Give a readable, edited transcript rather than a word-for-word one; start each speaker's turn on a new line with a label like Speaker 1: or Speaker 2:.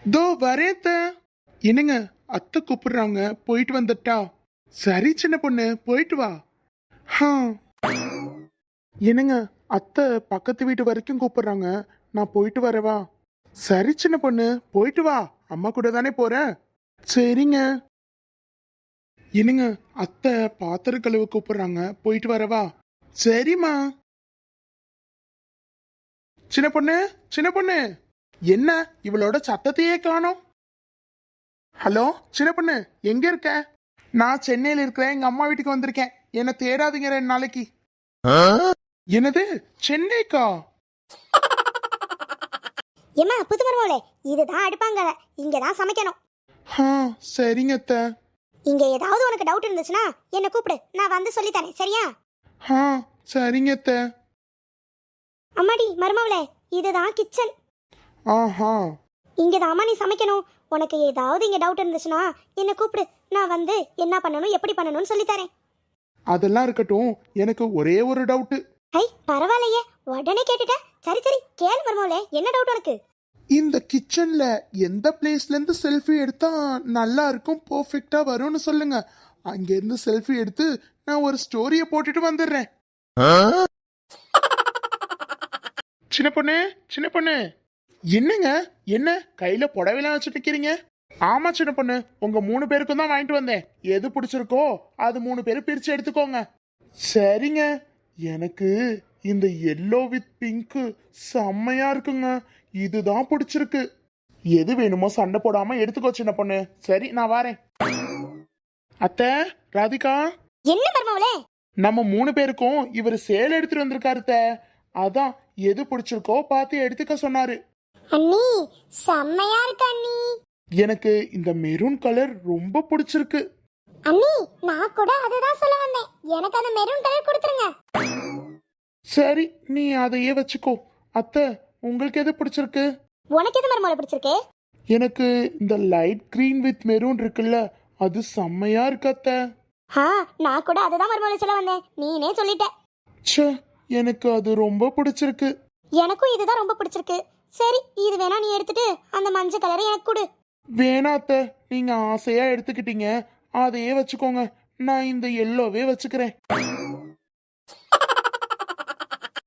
Speaker 1: தோ வரேத்த. என்னங்க, அத்தை கூப்பிடுறாங்க, போயிட்டு வந்துட்டா? சரி சின்ன பொண்ணு, போயிட்டு வா. ஹா. என்னங்க, அத்தை பக்கத்து வீட்டு வரைக்கும் கூப்பிடுறாங்க, நான் போயிட்டு வரவா? சரி சின்ன பொண்ணு, போயிட்டு வா. அம்மா கூட தானே போற. சரிங்க. என்னங்க, அத்தை பாத்திரம் கழுவ கூப்பிடுறாங்க, போயிட்டு வரவா? சரிம்மா. சின்ன பொண்ணு, சின்ன பொண்ணு, என்ன இவளோட சத்தத்தையே காணோம்? ஹலோ சின்ன பொண்ணு, எங்க இருக்க? நான் சென்னையில இருக்கிறேன், எங்க அம்மா வீட்டுக்கு வந்திருக்கேன். என்ன தேடாதீங்க 2 நாளைக்கு. என்னது, சென்னைக்கா?
Speaker 2: ஏமா புது மருமகளே, இதுதான் அடுப்பாங்கல, இங்கதான் சமைக்கணும்.
Speaker 1: சரிங்க அத்தை.
Speaker 2: இங்க ஏதாவது உனக்கு டவுட் இருந்துச்சுன்னா என்ன கூப்பிடு, நான் வந்து சொல்லி தரேன், சரியா?
Speaker 1: சரிங்க அத்தை.
Speaker 2: அம்மாடி மருமகளே, இதுதான் கிச்சன்.
Speaker 1: ஆஹா.
Speaker 2: இங்கதான் அம்மா நீ சமைக்கணும். உனக்கு ஏதாவது இங்க டவுட் இருந்துச்சுன்னா என்ன கூப்பிடு, நான் வந்து என்ன பண்ணணும் எப்படி பண்ணணும்னு சொல்லி தரேன்.
Speaker 1: அதெல்லாம் இருக்கட்டும், எனக்கு ஒரே ஒரு டவுட்.
Speaker 2: ஐ பரவாயில்லையே, உடனே கேட்டுட்ட. சரி சரி கேளு மருமகளே, என்ன டவுட் உனக்கு?
Speaker 1: இந்த கிச்சன்ல எந்த பிளேஸ்ல இருந்து செல்ஃபி எடுத்தா நல்லா இருக்கும், பெர்ஃபெக்ட்டா வரும்னு சொல்லுங்க. அங்க இருந்து செல்ஃபி எடுத்து நான் ஒரு ஸ்டோரிய போட்டுட்டு வந்துடுறேன். சின்ன பொண்ணு, சின்ன பொண்ணு, என்னங்க, என்ன கையில புடவைலாம் வச்சுட்டு நிக்கிறீங்க? ஆமா சின்ன பொண்ணு, உங்க 3 பேருக்கும் தான் வாங்கிட்டு வந்தேன். எது பிடிச்சிருக்கோ அது 3 பேரும் பிரிச்சு எடுத்துக்கோங்க. சரிங்க. எனக்கு இந்த எல்லோ வித் பிங்க் செம்மையா இருக்குங்க. இதுதான் பிடிச்சிருக்கு. எது வேணுமோ சண்டை போடாம எடுத்துக்கோ சின்ன பொண்ணு. சரி, நான் வரேன். அத்தை, ராதிகா,
Speaker 2: என்ன மருமகளே?
Speaker 1: நம்ம 3 பேருக்கும் இவர் சேலை எடுத்துட்டு வந்திருக்காரு அத்தை. அதான் எது பிடிச்சிருக்கோ பார்த்து எடுத்துக்க சொன்னாரு.
Speaker 2: அண்ணி செம்மையா இருக்கு அண்ணி.
Speaker 1: எனக்கு இந்த மெரூன் கலர் ரொம்ப பிடிச்சிருக்கு.
Speaker 2: அண்ணி நான் கூட அதுதான் சொல்ல வந்தேன், எனக்கு அந்த மெரூன் கலர் கொடுத்துருங்க.
Speaker 1: சரி, நீ அதையே வச்சுக்கோ. அத்தை, உங்களுக்கு எது பிடிச்சிருக்கு?
Speaker 2: உனக்கு எது மருமகளே பிடிச்சிருக்கு?
Speaker 1: எனக்கு இந்த லைட் கிரீன் வித் மெரூன் இருக்குல்ல, அது செம்மையா இருக்கு அத்தை.
Speaker 2: நான் கூட அதுதான் மருமகளே சொல்ல வந்தேன், நீனே சொல்லிட்ட.
Speaker 1: ச்சே, எனக்கு அது ரொம்ப பிடிச்சிருக்கு.
Speaker 2: எனக்கும் இதுதான் ரொம்ப பிடிச்சிருக்கு. சரி, இது வேணா நீ எடுத்துட்டு அந்த மஞ்சள் கலரை எனக்கு கொடு.
Speaker 1: வேணா அத்தை, நீங்க ஆசையா எடுத்துக்கிட்டீங்க, அதையே வச்சுக்கோங்க. நான் இந்த எல்லோவே வச்சுக்கிறேன்.